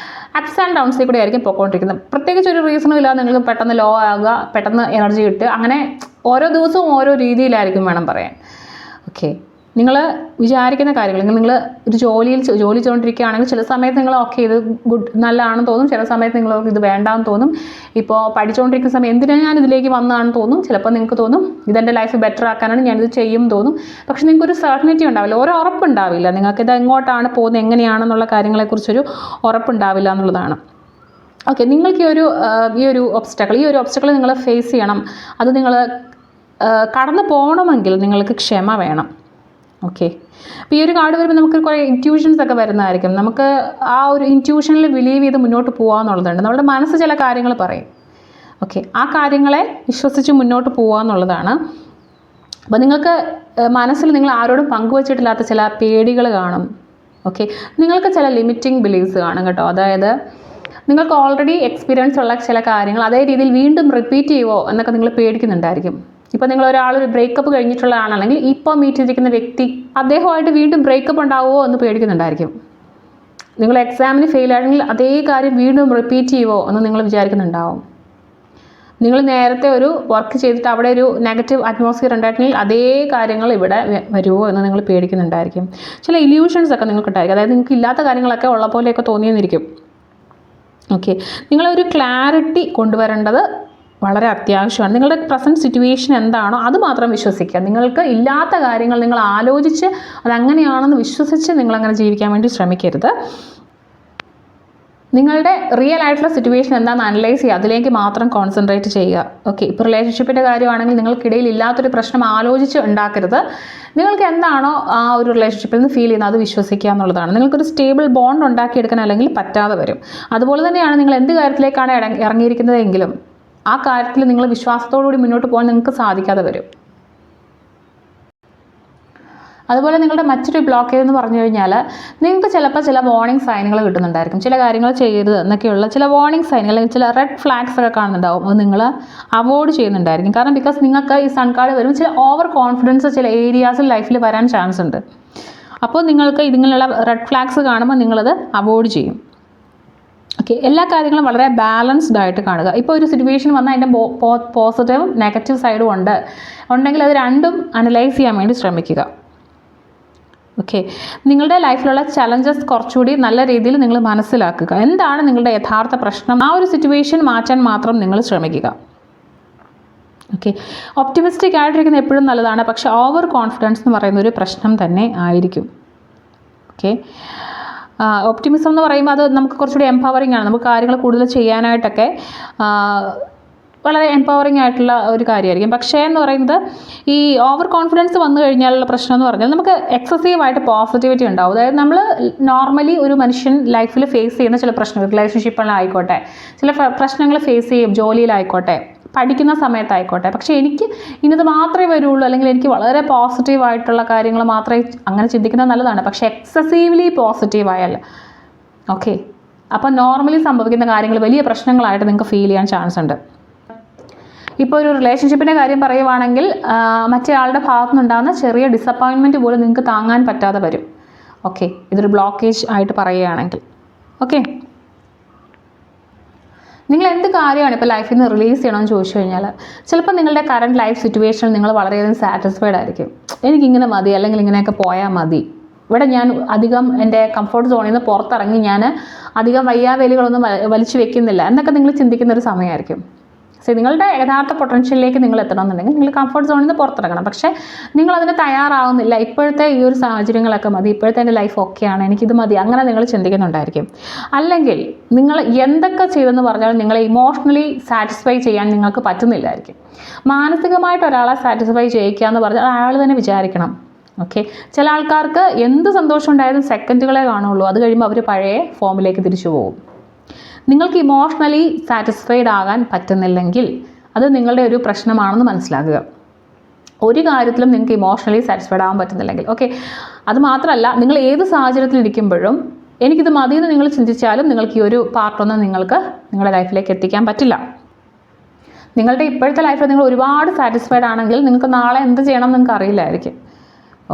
അപ്സ് ആൻഡ് ഡൗൺസിൽ കൂടെ ആയിരിക്കും പോയിക്കൊണ്ടിരിക്കുന്നത്. പ്രത്യേകിച്ച് ഒരു റീസണും ഇല്ലാതെ നിങ്ങൾക്ക് പെട്ടെന്ന് ലോ ആകുക, പെട്ടെന്ന് എനർജി കിട്ടുക, അങ്ങനെ ഓരോ ദിവസവും ഓരോ രീതിയിലായിരിക്കും വേണം പറയാൻ. ഓക്കെ, നിങ്ങൾ വിചാരിക്കുന്ന കാര്യങ്ങൾ നിങ്ങൾ ഒരു ജോലി ചെയ്തുകൊണ്ടിരിക്കുകയാണെങ്കിൽ ചില സമയത്ത് നിങ്ങൾ ഓക്കെ ഇത് നല്ലതാണെന്ന് തോന്നും, ചില സമയത്ത് നിങ്ങൾ ഇത് വേണ്ടാന്ന് തോന്നും. ഇപ്പോൾ പഠിച്ചുകൊണ്ടിരിക്കുന്ന സമയം എന്തിനാണ് ഞാൻ ഇതിലേക്ക് വന്നതാണെന്ന് തോന്നും. ചിലപ്പോൾ നിങ്ങൾക്ക് തോന്നും ഇതെൻ്റെ ലൈഫ് ബെറ്റർ ആക്കാനാണ് ഞാനിത് ചെയ്യും തോന്നും. പക്ഷെ നിങ്ങൾക്കൊരു സർട്ടനിറ്റി ഉണ്ടാവില്ല, ഒരു ഉറപ്പുണ്ടാവില്ല. നിങ്ങൾക്കിത് എങ്ങോട്ടാണ് പോകുന്നത്, എങ്ങനെയാണെന്നുള്ള കാര്യങ്ങളെക്കുറിച്ചൊരു ഉറപ്പുണ്ടാവില്ല എന്നുള്ളതാണ്. ഓക്കെ, നിങ്ങൾക്ക് ഈ ഒരു ഒബ്സ്റ്റക്കിൾ നിങ്ങൾ ഫേസ് ചെയ്യണം. അത് നിങ്ങൾ കടന്നു പോകണമെങ്കിൽ നിങ്ങൾക്ക് ക്ഷമ വേണം. ഓക്കെ, അപ്പോൾ ഈ ഒരു കാർഡ് വരുമ്പോൾ നമുക്ക് കുറേ ഇൻറ്റ്യൂഷൻസ് ഒക്കെ വരുന്നതായിരിക്കും. നമുക്ക് ആ ഒരു ഇൻറ്റ്യൂഷനിൽ ബിലീവ് ചെയ്ത് മുന്നോട്ട് പോകാമെന്നുള്ളതുണ്ട്. നമ്മുടെ മനസ്സ് ചില കാര്യങ്ങൾ പറയും. ഓക്കെ, ആ കാര്യങ്ങളെ വിശ്വസിച്ച് മുന്നോട്ട് പോകാമെന്നുള്ളതാണ്. അപ്പോൾ നിങ്ങൾക്ക് മനസ്സിൽ നിങ്ങൾ ആരോടും പങ്കുവച്ചിട്ടില്ലാത്ത ചില പേടികൾ കാണും. ഓക്കെ, നിങ്ങൾക്ക് ചില ലിമിറ്റിംഗ് ബിലീവ്സ് കാണും കേട്ടോ. അതായത് നിങ്ങൾക്ക് ഓൾറെഡി എക്സ്പീരിയൻസ് ഉള്ള ചില കാര്യങ്ങൾ അതേ രീതിയിൽ വീണ്ടും റിപ്പീറ്റ് ചെയ്യുമോ എന്നൊക്കെ നിങ്ങൾ പേടിക്കുന്നുണ്ടായിരിക്കും. ഇപ്പോൾ നിങ്ങൾ ഒരു ബ്രേക്കപ്പ് കഴിഞ്ഞിട്ടുള്ള ആളാണെങ്കിൽ ഇപ്പോൾ മീറ്റ് ചെയ്തിരിക്കുന്ന വ്യക്തി അദ്ദേഹമായിട്ട് വീണ്ടും ബ്രേക്കപ്പ് ഉണ്ടാവുമോ എന്ന് പേടിക്കുന്നുണ്ടായിരിക്കും. നിങ്ങൾ എക്സാമിന് ഫെയിൽ ആണെങ്കിൽ അതേ കാര്യം വീണ്ടും റിപ്പീറ്റ് ചെയ്യുമോ എന്ന് നിങ്ങൾ വിചാരിക്കുന്നുണ്ടാവും. നിങ്ങൾ നേരത്തെ ഒരു വർക്ക് ചെയ്തിട്ട് അവിടെ ഒരു നെഗറ്റീവ് അറ്റ്മോസ്ഫിയർ ഉണ്ടായിരുന്നെങ്കിൽ അതേ കാര്യങ്ങൾ ഇവിടെ വരുമോ എന്ന് നിങ്ങൾ പേടിക്കുന്നുണ്ടായിരിക്കും. ചില ഇല്യൂഷൻസ് ഒക്കെ നിങ്ങൾക്കുണ്ടായിരിക്കും. അതായത് നിങ്ങൾക്ക് ഇല്ലാത്ത കാര്യങ്ങളൊക്കെ ഉള്ള പോലെയൊക്കെ തോന്നിയെന്നിരിക്കും. ഓക്കെ, നിങ്ങളൊരു ക്ലാരിറ്റി കൊണ്ടുവരേണ്ടത് വളരെ അത്യാവശ്യമാണ്. നിങ്ങളുടെ പ്രസൻറ്റ് സിറ്റുവേഷൻ എന്താണോ അത് മാത്രം വിശ്വസിക്കുക. നിങ്ങൾക്ക് ഇല്ലാത്ത കാര്യങ്ങൾ നിങ്ങൾ ആലോചിച്ച് അതങ്ങനെയാണെന്ന് വിശ്വസിച്ച് നിങ്ങളങ്ങനെ ജീവിക്കാൻ വേണ്ടി ശ്രമിക്കരുത്. നിങ്ങളുടെ റിയൽ ആയിട്ടുള്ള സിറ്റുവേഷൻ എന്താണെന്ന് അനലൈസ് ചെയ്യുക, അതിലേക്ക് മാത്രം കോൺസെൻട്രേറ്റ് ചെയ്യുക. ഓക്കെ, ഇപ്പോൾ റിലേഷൻഷിപ്പിൻ്റെ കാര്യമാണെങ്കിൽ നിങ്ങൾക്കിടയിൽ ഇല്ലാത്തൊരു പ്രശ്നം ആലോചിച്ച് ഉണ്ടാക്കരുത്. നിങ്ങൾക്ക് എന്താണോ ആ ഒരു റിലേഷൻഷിപ്പിൽ നിന്ന് ഫീൽ ചെയ്യുന്നത് അത് വിശ്വസിക്കുക എന്നുള്ളതാണ്. നിങ്ങൾക്കൊരു സ്റ്റേബിൾ ബോണ്ട് ഉണ്ടാക്കിയെടുക്കാൻ അല്ലെങ്കിൽ പറ്റാതെ വരും. അതുപോലെ തന്നെയാണ് നിങ്ങൾ എന്ത് കാര്യത്തിലേക്കാണ് ഇറങ്ങിയിരിക്കുന്നതെങ്കിലും ആ കാര്യത്തിൽ നിങ്ങൾ വിശ്വാസത്തോടുകൂടി മുന്നോട്ട് പോകാൻ നിങ്ങൾക്ക് സാധിക്കാതെ വരും. അതുപോലെ നിങ്ങളുടെ മറ്റൊരു ബ്ലോക്കേജ് എന്ന് പറഞ്ഞു കഴിഞ്ഞാൽ നിങ്ങൾക്ക് ചിലപ്പോൾ ചില വാർണിംഗ് സൈനുകൾ കിട്ടുന്നുണ്ടായിരിക്കും. ചില കാര്യങ്ങൾ ചെയ്യരുത് എന്നൊക്കെയുള്ള ചില വാർണിംഗ് സൈനുകൾ, അല്ലെങ്കിൽ ചില റെഡ് ഫ്ലാഗ്സ് ഒക്കെ കാണുന്നുണ്ടാവും. അത് നിങ്ങൾ അവോയ്ഡ് ചെയ്യുന്നുണ്ടായിരിക്കും. കാരണം ബിക്കോസ് നിങ്ങൾക്ക് ഈ സൺ കാർഡ് വരുമ്പോൾ ചില ഓവർ കോൺഫിഡൻസ് ചില ഏരിയാസിൽ ലൈഫിൽ വരാൻ ചാൻസ് ഉണ്ട്. അപ്പോൾ നിങ്ങൾക്ക് ഇതിങ്ങനെയുള്ള റെഡ് ഫ്ലാഗ്സ് കാണുമ്പോൾ നിങ്ങളത് അവോയ്ഡ് ചെയ്യും. ഓക്കെ, എല്ലാ കാര്യങ്ങളും വളരെ ബാലൻസ്ഡ് ആയിട്ട് കാണുക. ഇപ്പോൾ ഒരു സിറ്റുവേഷൻ വന്നാൽ അതിൻ്റെ പോസിറ്റീവും നെഗറ്റീവ് സൈഡും ഉണ്ടെങ്കിൽ അത് രണ്ടും അനലൈസ് ചെയ്യാൻ വേണ്ടി ശ്രമിക്കുക. ഓക്കെ, നിങ്ങളുടെ ലൈഫിലുള്ള ചലഞ്ചസ് കുറച്ചുകൂടി നല്ല രീതിയിൽ നിങ്ങൾ മനസ്സിലാക്കുക. എന്താണ് നിങ്ങളുടെ യഥാർത്ഥ പ്രശ്നം, ആ ഒരു സിറ്റുവേഷൻ മാറ്റാൻ മാത്രം നിങ്ങൾ ശ്രമിക്കുക. ഓക്കെ, ഒപ്റ്റിമിസ്റ്റിക് ആയിട്ടിരിക്കുന്നത് എപ്പോഴും നല്ലതാണ്, പക്ഷേ ഓവർ കോൺഫിഡൻസ് എന്ന് പറയുന്ന ഒരു പ്രശ്നം തന്നെ ആയിരിക്കും. ഓക്കെ, ഒപ്റ്റിമിസം എന്ന് പറയുമ്പോൾ അത് നമുക്ക് കുറച്ചുകൂടി എംപവറിംഗ് ആണ്. നമുക്ക് കാര്യങ്ങൾ കൂടുതൽ ചെയ്യാനായിട്ടൊക്കെ വളരെ എംപവറിംഗ് ആയിട്ടുള്ള ഒരു കാര്യമായിരിക്കും. പക്ഷേ എന്ന് പറയുന്നത് ഈ ഓവർ കോൺഫിഡൻസ് വന്നു കഴിഞ്ഞാലുള്ള പ്രശ്നം എന്ന് പറഞ്ഞാൽ നമുക്ക് എക്സസീവായിട്ട് പോസിറ്റിവിറ്റി ഉണ്ടാവും. അതായത് നമ്മൾ നോർമലി ഒരു മനുഷ്യൻ ലൈഫിൽ ഫേസ് ചെയ്യുന്ന ചില പ്രശ്നങ്ങൾ, റിലേഷൻഷിപ്പിലായിക്കോട്ടെ, ചില പ്രശ്നങ്ങൾ ഫേസ് ചെയ്യും, ജോലിയിലായിക്കോട്ടെ, പഠിക്കുന്ന സമയത്തായിക്കോട്ടെ. പക്ഷേ എനിക്ക് ഇന്നത് മാത്രമേ വരുള്ളൂ, അല്ലെങ്കിൽ എനിക്ക് വളരെ പോസിറ്റീവായിട്ടുള്ള കാര്യങ്ങൾ മാത്രമേ അങ്ങനെ ചിന്തിക്കുന്നത് നല്ലതാണ്. പക്ഷേ എക്സസീവ്ലി പോസിറ്റീവായാൽ ഓക്കെ, അപ്പോൾ നോർമലി സംഭവിക്കുന്ന കാര്യങ്ങൾ വലിയ പ്രശ്നങ്ങളായിട്ട് നിങ്ങൾക്ക് ഫീൽ ചെയ്യാൻ ചാൻസ് ഉണ്ട്. ഇപ്പോൾ ഒരു റിലേഷൻഷിപ്പിൻ്റെ കാര്യം പറയുവാണെങ്കിൽ മറ്റേ ആളുടെ ഭാഗത്തു നിന്നുണ്ടാകുന്ന ചെറിയ ഡിസപ്പോയിൻമെൻറ്റ് പോലും നിങ്ങൾക്ക് താങ്ങാൻ പറ്റാതെ വരും. ഓക്കെ, ഇതൊരു ബ്ലോക്കേജ് ആയിട്ട് പറയുകയാണെങ്കിൽ. ഓക്കെ, നിങ്ങൾ എന്ത് കാര്യമാണ് ഇപ്പോൾ ലൈഫിൽ നിന്ന് റിലീസ് ചെയ്യണമെന്ന് ചോദിച്ചു കഴിഞ്ഞാൽ ചിലപ്പോൾ നിങ്ങളുടെ കറണ്ട് ലൈഫ് സിറ്റുവേഷനിൽ നിങ്ങൾ വളരെയധികം സാറ്റിസ്ഫൈഡ് ആയിരിക്കും. എനിക്കിങ്ങനെ മതി, അല്ലെങ്കിൽ ഇങ്ങനെയൊക്കെ പോയാൽ മതി, ഇവിടെ ഞാൻ അധികം എൻ്റെ കംഫർട്ട് സോണിൽ നിന്ന് പുറത്തിറങ്ങി ഞാൻ അധികം വയ്യാവേലികളൊന്നും വലിച്ചു വെക്കുന്നില്ല എന്നൊക്കെ നിങ്ങൾ ചിന്തിക്കുന്നൊരു സമയമായിരിക്കും. നിങ്ങളുടെ യഥാർത്ഥ പൊട്ടൻഷ്യലിലേക്ക് നിങ്ങൾ എത്തണമെന്നുണ്ടെങ്കിൽ നിങ്ങൾ കംഫർട്ട് സോണിൽ നിന്ന് പുറത്തിറങ്ങണം. പക്ഷേ നിങ്ങളതിന് തയ്യാറാവുന്നില്ല. ഇപ്പോഴത്തെ ഈ ഒരു സാഹചര്യങ്ങളൊക്കെ മതി, ഇപ്പോഴത്തെ എൻ്റെ ലൈഫ് ഓക്കെയാണ്, എനിക്കിത് മതി, അങ്ങനെ നിങ്ങൾ ചിന്തിക്കുന്നുണ്ടായിരിക്കും. അല്ലെങ്കിൽ നിങ്ങൾ എന്തൊക്കെ ചെയ്തെന്ന് പറഞ്ഞാൽ നിങ്ങളെ ഇമോഷണലി സാറ്റിസ്ഫൈ ചെയ്യാൻ നിങ്ങൾക്ക് പറ്റുന്നില്ലായിരിക്കും. മാനസികമായിട്ട് ഒരാളെ സാറ്റിസ്ഫൈ ചെയ്യിക്കുക എന്ന് പറഞ്ഞാൽ അയാൾ തന്നെ വിചാരിക്കണം. ഓക്കെ, ചില ആൾക്കാർക്ക് എന്ത് സന്തോഷം ഉണ്ടായതും സെക്കൻഡുകളെ കാണുള്ളൂ, അത് കഴിയുമ്പോൾ അവർ പഴയ ഫോമിലേക്ക് തിരിച്ചു പോകും. നിങ്ങൾക്ക് ഇമോഷണലി സാറ്റിസ്ഫൈഡ് ആകാൻ പറ്റുന്നില്ലെങ്കിൽ അത് നിങ്ങളുടെ ഒരു പ്രശ്നമാണെന്ന് മനസ്സിലാക്കുക. ഒരു കാര്യത്തിലും നിങ്ങൾക്ക് ഇമോഷണലി സാറ്റിസ്ഫൈഡ് ആകാൻ പറ്റുന്നില്ലെങ്കിൽ ഓക്കെ, അത് മാത്രമല്ല നിങ്ങൾ ഏത് സാഹചര്യത്തിലിരിക്കുമ്പോഴും എനിക്കിത് മതിയെന്ന് നിങ്ങൾ ചിന്തിച്ചാലും നിങ്ങൾക്ക് ഈ ഒരു പാർട്ടൊന്നും നിങ്ങൾക്ക് നിങ്ങളുടെ ലൈഫിലേക്ക് എത്തിക്കാൻ പറ്റില്ല. നിങ്ങളുടെ ഇപ്പോഴത്തെ ലൈഫിൽ നിങ്ങൾ ഒരുപാട് സാറ്റിസ്ഫൈഡ് ആണെങ്കിൽ നിങ്ങൾക്ക് നാളെ എന്ത് ചെയ്യണം എന്ന് നിങ്ങൾക്ക് അറിയില്ലായിരിക്കും.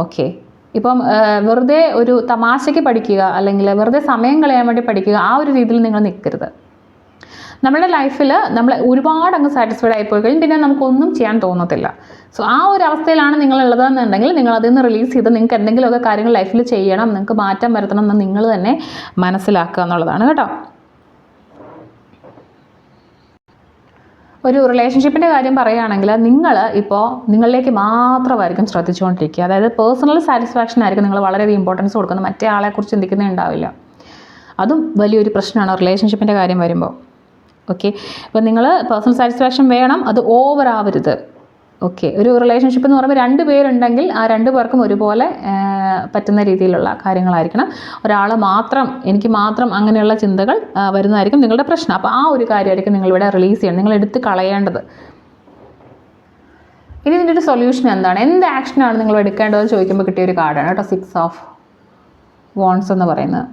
ഓക്കെ, ഇപ്പം വെറുതെ ഒരു തമാശയ്ക്ക് പഠിക്കുക, അല്ലെങ്കിൽ വെറുതെ സമയം കളയാൻ വേണ്ടി പഠിക്കുക, ആ ഒരു രീതിയിൽ നിങ്ങൾ നിൽക്കരുത്. നമ്മുടെ ലൈഫിൽ നമ്മൾ ഒരുപാട് അങ്ങ് സാറ്റിസ്ഫൈഡ് ആയിപ്പോയി കഴിഞ്ഞാൽ പിന്നെ നമുക്കൊന്നും ചെയ്യാൻ തോന്നത്തില്ല. സോ ആ ഒരു അവസ്ഥയിലാണ് നിങ്ങളുള്ളതെന്നുണ്ടെങ്കിൽ നിങ്ങൾ അതിൽ നിന്ന് റിലീസ് ചെയ്ത് നിങ്ങൾക്ക് എന്തെങ്കിലുമൊക്കെ കാര്യങ്ങൾ ലൈഫിൽ ചെയ്യണം, നിങ്ങൾക്ക് മാറ്റം വരുത്തണം എന്ന് നിങ്ങൾ തന്നെ മനസ്സിലാക്കുക എന്നുള്ളതാണ് കേട്ടോ. ഒരു റിലേഷൻഷിപ്പിൻ്റെ കാര്യം പറയുകയാണെങ്കിൽ നിങ്ങൾ ഇപ്പോൾ നിങ്ങളിലേക്ക് മാത്രമായിരിക്കും ശ്രദ്ധിച്ചുകൊണ്ടിരിക്കുക. അതായത് പേഴ്സണൽ സാറ്റിസ്ഫാക്ഷൻ ആയിരിക്കും നിങ്ങൾ വളരെയധികം ഇമ്പോർട്ടൻസ് കൊടുക്കുന്നത്, മറ്റേ ആളെക്കുറിച്ച് ചിന്തിക്കുന്നേ ഉണ്ടാവില്ല. അതും വലിയൊരു പ്രശ്നമാണ് റിലേഷൻഷിപ്പിൻ്റെ കാര്യം വരുമ്പോൾ. ഓക്കെ, അപ്പോൾ നിങ്ങൾ പേഴ്സണൽ സാറ്റിസ്ഫാക്ഷൻ വേണം, അത് ഓവർ ആവരുത്. ഓക്കെ, ഒരു റിലേഷൻഷിപ്പ് എന്ന് പറയുമ്പോൾ 2 പേരുണ്ടെങ്കിൽ ആ 2 പേർക്കും ഒരുപോലെ പറ്റുന്ന രീതിയിലുള്ള കാര്യങ്ങളായിരിക്കണം. ഒരാൾ മാത്രം എനിക്ക് മാത്രം അങ്ങനെയുള്ള ചിന്തകൾ വരുന്നതായിരിക്കും നിങ്ങളുടെ പ്രശ്നം. അപ്പോൾ ആ ഒരു കാര്യമായിരിക്കും നിങ്ങളിവിടെ റിലീസ് ചെയ്യണം, നിങ്ങൾ എടുത്ത് കളയേണ്ടത്. ഇനി ഇതിൻ്റെ ഒരു സൊല്യൂഷൻ എന്താണ്, എന്ത് ആക്ഷനാണ് നിങ്ങൾ എടുക്കേണ്ടതെന്ന് ചോദിക്കുമ്പോൾ കിട്ടിയൊരു കാർഡാണ് കേട്ടോ 6 ഓഫ് വോൺസ് എന്ന് പറയുന്നത്.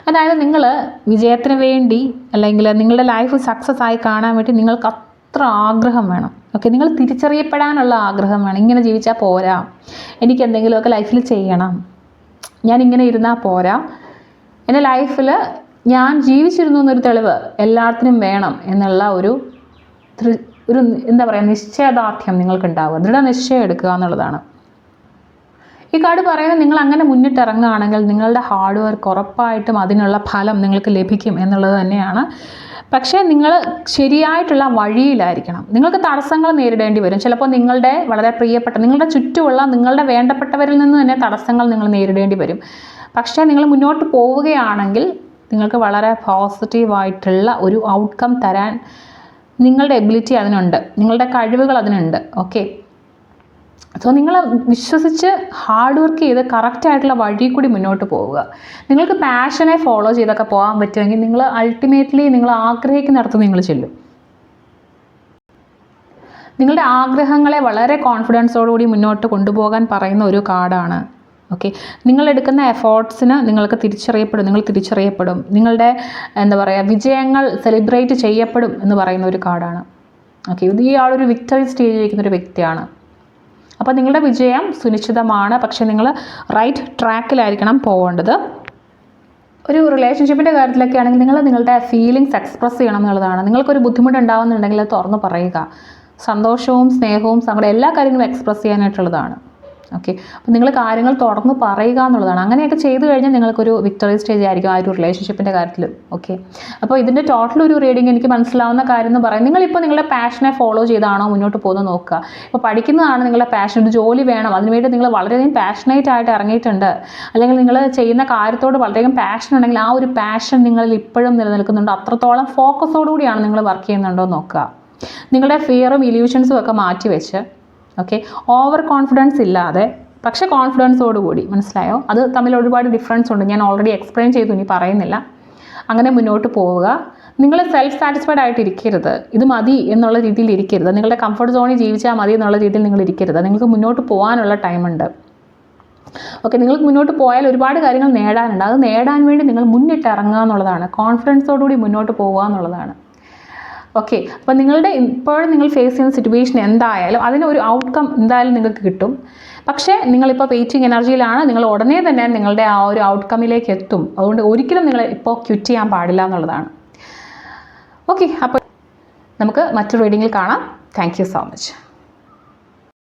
അതായത് നിങ്ങൾ വിജയത്തിന് വേണ്ടി അല്ലെങ്കിൽ നിങ്ങളുടെ ലൈഫ് സക്സസ് ആയി കാണാൻ വേണ്ടി നിങ്ങൾക്ക് അത്ര ആഗ്രഹം വേണം. ഓക്കെ, നിങ്ങൾ തിരിച്ചറിയപ്പെടാനുള്ള ആഗ്രഹം വേണം. ഇങ്ങനെ ജീവിച്ചാൽ പോരാ, എനിക്ക് എന്തെങ്കിലുമൊക്കെ ലൈഫിൽ ചെയ്യണം, ഞാൻ ഇങ്ങനെ ഇരുന്നാൽ പോരാ, എൻ്റെ ലൈഫിൽ ഞാൻ ജീവിച്ചിരുന്നു എന്നൊരു തെളിവ് എല്ലാത്തിനും വേണം എന്നുള്ള ഒരു എന്താ പറയുക നിശ്ചയദാർഢ്യം നിങ്ങൾക്കുണ്ടാവുക, ദൃഢനിശ്ചയം എടുക്കുക എന്നുള്ളതാണ്. ഈ കാർഡ് പറയുന്നത് നിങ്ങൾ അങ്ങനെ മുന്നിട്ടിറങ്ങുകയാണെങ്കിൽ നിങ്ങളുടെ ഹാർഡ് വർക്ക് ഉറപ്പായിട്ടും അതിനുള്ള ഫലം നിങ്ങൾക്ക് ലഭിക്കും എന്നുള്ളത് തന്നെയാണ്. പക്ഷേ നിങ്ങൾ ശരിയായിട്ടുള്ള വഴിയിലായിരിക്കണം. നിങ്ങൾക്ക് തടസ്സങ്ങൾ നേരിടേണ്ടി വരും. ചിലപ്പോൾ നിങ്ങളുടെ വളരെ പ്രിയപ്പെട്ട നിങ്ങളുടെ ചുറ്റുമുള്ള നിങ്ങളുടെ വേണ്ടപ്പെട്ടവരിൽ നിന്ന് തന്നെ തടസ്സങ്ങൾ നിങ്ങൾ നേരിടേണ്ടി വരും. പക്ഷേ നിങ്ങൾ മുന്നോട്ട് പോവുകയാണെങ്കിൽ നിങ്ങൾക്ക് വളരെ പോസിറ്റീവായിട്ടുള്ള ഒരു ഔട്ട്കം തരാൻ നിങ്ങളുടെ എബിലിറ്റി അതിനുണ്ട്, നിങ്ങളുടെ കഴിവുകൾ അതിനുണ്ട്. ഓക്കെ, സോ നിങ്ങൾ വിശ്വസിച്ച് ഹാർഡ് വർക്ക് ചെയ്ത് കറക്റ്റായിട്ടുള്ള വഴി കൂടി മുന്നോട്ട് പോവുക. നിങ്ങൾക്ക് പാഷനെ ഫോളോ ചെയ്തൊക്കെ പോകാൻ പറ്റുമെങ്കിൽ നിങ്ങൾ അൾട്ടിമേറ്റ്ലി നിങ്ങൾ ആഗ്രഹിക്കുന്നിടത്ത് നിങ്ങൾ ചെല്ലും. നിങ്ങളുടെ ആഗ്രഹങ്ങളെ വളരെ കോൺഫിഡൻസോടുകൂടി മുന്നോട്ട് കൊണ്ടുപോകാൻ പറയുന്ന ഒരു കാർഡാണ്. ഓക്കെ, നിങ്ങളെടുക്കുന്ന എഫേർട്സിന് നിങ്ങൾക്ക് നിങ്ങൾ തിരിച്ചറിയപ്പെടും. നിങ്ങളുടെ എന്താ പറയുക വിജയങ്ങൾ സെലിബ്രേറ്റ് ചെയ്യപ്പെടും എന്ന് പറയുന്ന ഒരു കാർഡാണ്. ഓക്കെ, ഇത് ഇയാളൊരു വിക്ടറി സ്റ്റേജിലിരിക്കുന്നൊരു വ്യക്തിയാണ്. അപ്പോൾ നിങ്ങളുടെ വിജയം സുനിശ്ചിതമാണ്, പക്ഷേ നിങ്ങൾ റൈറ്റ് ട്രാക്കിലായിരിക്കണം പോകേണ്ടത്. ഒരു റിലേഷൻഷിപ്പിൻ്റെ കാര്യത്തിലൊക്കെ ആണെങ്കിൽ നിങ്ങൾ നിങ്ങളുടെ ഫീലിങ്സ് എക്സ്പ്രസ് ചെയ്യണം എന്നുള്ളതാണ്. നിങ്ങൾക്കൊരു ബുദ്ധിമുട്ടുണ്ടാകുന്നുണ്ടെങ്കിൽ അത് തുറന്ന് പറയുക. സന്തോഷവും സ്നേഹവും സങ്കടം എല്ലാ കാര്യങ്ങളും എക്സ്പ്രസ് ചെയ്യാനായിട്ടുള്ളതാണ്. ഓക്കെ, അപ്പോൾ നിങ്ങൾ കാര്യങ്ങൾ തുറന്ന് പറയുക എന്നുള്ളതാണ്. അങ്ങനെയൊക്കെ ചെയ്തു കഴിഞ്ഞാൽ നിങ്ങൾക്കൊരു വിക്ടറി സ്റ്റേജ് ആയിരിക്കും ആ ഒരു റിലേഷൻഷിപ്പിൻ്റെ കാര്യത്തിൽ. ഓക്കെ, അപ്പോൾ ഇതിൻ്റെ ടോട്ടൽ ഒരു റീഡിങ് എനിക്ക് മനസ്സിലാവുന്ന കാര്യം എന്ന് പറയുന്നത് നിങ്ങളിപ്പോൾ നിങ്ങളുടെ പാഷനെ ഫോളോ ചെയ്താണോ മുന്നോട്ട് പോകുന്നത് നോക്കുക. ഇപ്പോൾ പഠിക്കുന്നതാണ് നിങ്ങളുടെ പാഷൻ, ഒരു ജോലി വേണം, അതിനുവേണ്ടി നിങ്ങൾ വളരെയധികം പാഷനേറ്റ് ആയിട്ട് ഇറങ്ങിയിട്ടുണ്ട്, അല്ലെങ്കിൽ നിങ്ങൾ ചെയ്യുന്ന കാര്യത്തോട് വളരെയധികം പാഷൻ ഉണ്ടെങ്കിൽ ആ ഒരു പാഷൻ നിങ്ങളിൽ ഇപ്പോഴും നിലനിൽക്കുന്നുണ്ടോ, അത്രത്തോളം ഫോക്കസോടുകൂടിയാണ് നിങ്ങൾ വർക്ക് ചെയ്യുന്നുണ്ടോ നോക്കുക. നിങ്ങളുടെ ഫിയറും ഇല്യൂഷൻസും ഒക്കെ മാറ്റി വെച്ച് ഓക്കെ, ഓവർ കോൺഫിഡൻസ് ഇല്ലാതെ പക്ഷേ കോൺഫിഡൻസോടുകൂടി, മനസ്സിലായോ? അത് തമ്മിൽ ഒരുപാട് ഡിഫറൻസ് ഉണ്ട്, ഞാൻ ഓൾറെഡി എക്സ്പ്ലെയിൻ ചെയ്തു, ഇനി പറയുന്നില്ല. അങ്ങനെ മുന്നോട്ട് പോവുക. നിങ്ങൾ സെൽഫ് സാറ്റിസ്ഫൈഡ് ആയിട്ട് ഇരിക്കരുത്, ഇത് മതി എന്നുള്ള രീതിയിൽ ഇരിക്കരുത്, നിങ്ങളുടെ കംഫർട്ട് സോണിൽ ജീവിച്ചാൽ മതി എന്നുള്ള രീതിയിൽ നിങ്ങൾ ഇരിക്കരുത്. നിങ്ങൾക്ക് മുന്നോട്ട് പോകാനുള്ള ടൈമുണ്ട്. ഓക്കെ, നിങ്ങൾക്ക് മുന്നോട്ട് പോയാൽ ഒരുപാട് കാര്യങ്ങൾ നേടാനുണ്ട്. അത് നേടാൻ വേണ്ടി നിങ്ങൾ മുന്നിട്ട് ഇറങ്ങുക എന്നുള്ളതാണ്, കോൺഫിഡൻസോടുകൂടി മുന്നോട്ട് പോവുക എന്നുള്ളതാണ്. ഓക്കെ, അപ്പോൾ നിങ്ങളുടെ ഇപ്പോഴും നിങ്ങൾ ഫേസ് ചെയ്യുന്ന സിറ്റുവേഷൻ എന്തായാലും അതിനൊരു ഔട്ട്കം എന്തായാലും നിങ്ങൾക്ക് കിട്ടും. പക്ഷേ നിങ്ങളിപ്പോൾ വെയിറ്റിംഗ് എനർജിയിലാണ്, നിങ്ങൾ ഉടനെ തന്നെ നിങ്ങളുടെ ആ ഒരു ഔട്ട്കമ്മിലേക്ക് എത്തും. അതുകൊണ്ട് ഒരിക്കലും നിങ്ങൾ ഇപ്പോൾ ക്വിറ്റ് ചെയ്യാൻ പാടില്ല എന്നുള്ളതാണ്. ഓക്കെ, അപ്പോൾ നമുക്ക് മറ്റൊരു റീഡിങ്ങിൽ കാണാം. Thank you so much.